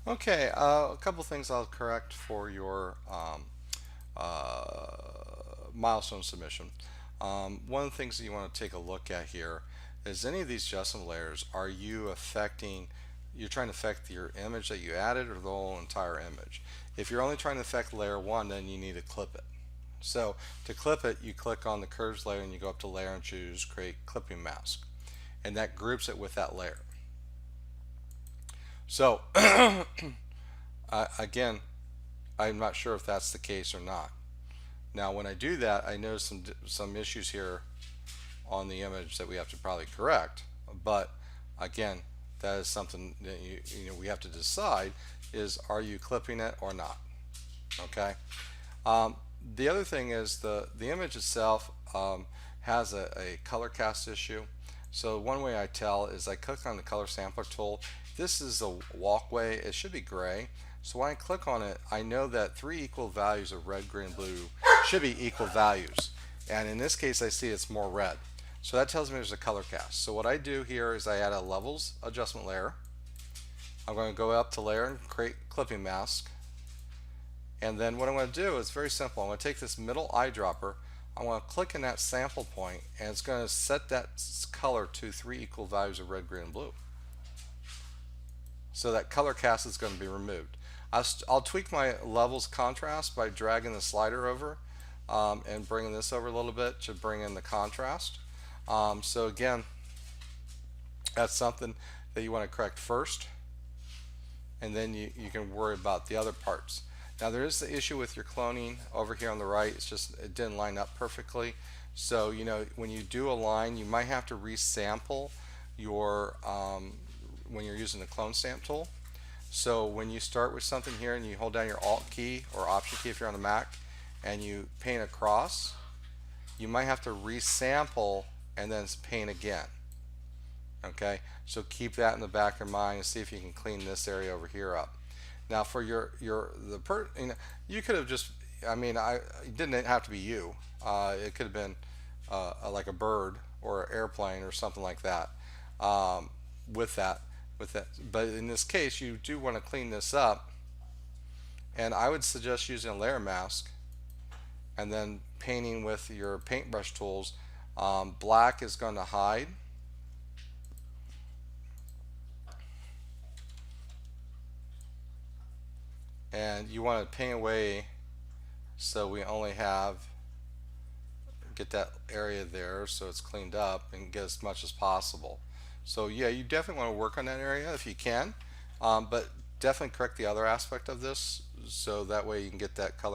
Okay, a couple things I'll correct for your milestone submission. One of the things that you want to take a look at here is any of these adjustment layers, are you affecting, you're trying to affect your image that you added or the whole entire image? If you're only trying to affect layer one, then you need to clip it. So to clip it, you click on the curves layer and you go up to layer and choose create clipping mask. And that groups it with that layer. So again, I'm not sure if that's the case or not. Now when I do that, I notice some issues here on the image that we have to probably correct. But again, that is something that we have to decide is, are you clipping it or not? Okay. Um, the other thing is the image itself has a color cast issue. So one way I tell is I click on the color sampler tool. This is a walkway. It should be gray. So when I click on it, I know that three equal values of red, green, blue should be equal values. And in this case, I see it's more red. So that tells me there's a color cast. So what I do here is I add a levels adjustment layer. I'm going to go up to layer and create clipping mask. And then what I'm going to do is very simple. I'm going to take this middle eyedropper. I'm going to click in that sample point, and it's going to set that color to three equal values of red, green, and blue. So that color cast is going to be removed. I'll tweak my levels contrast by dragging the slider over and bringing this over a little bit to bring in the contrast. So again, that's something that you want to correct first, and then you can worry about the other parts. Now there is the issue with your cloning over here on the right. It's just it didn't line up perfectly. So when you do a line, you might have to resample your when you're using the clone stamp tool. So when you start with something here and you hold down your Alt key or Option key if you're on the Mac and you paint across, you might have to resample and then paint again. Okay, so keep that in the back of your mind and see if you can clean this area over here up. Now for you could have just, it didn't have to be you. It could have been like a bird or an airplane or something like that. With that, but in this case, you do want to clean this up, and I would suggest using a layer mask and then painting with your paintbrush tools. Black is going to hide. And you want to paint away so we only get that area there so it's cleaned up and get as much as possible. So yeah, you definitely want to work on that area if you can, but definitely correct the other aspect of this so that way you can get that color